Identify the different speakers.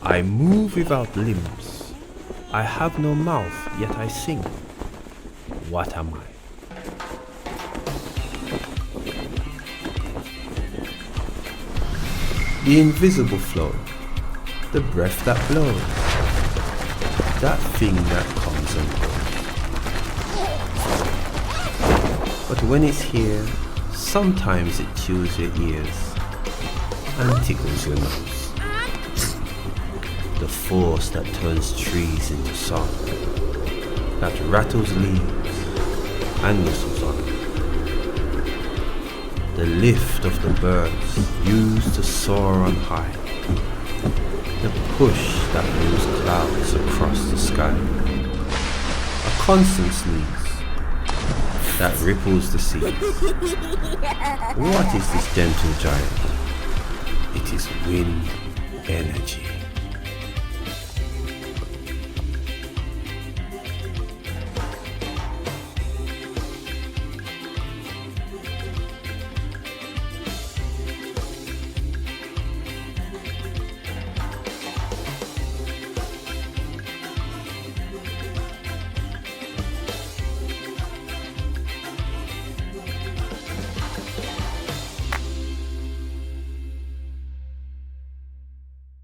Speaker 1: I move without limbs. I have no mouth, yet I sing. What am I? The invisible flow, the breath that blows, that thing that comes and goes. But when it's here, sometimes it chews your ears and tickles your nose. The force that turns trees into song, that rattles leaves and whistles on. The lift of the birds used to soar on high, the push that moves clouds across the sky. A constant sneeze that ripples the seas. What is this gentle giant? It is wind energy.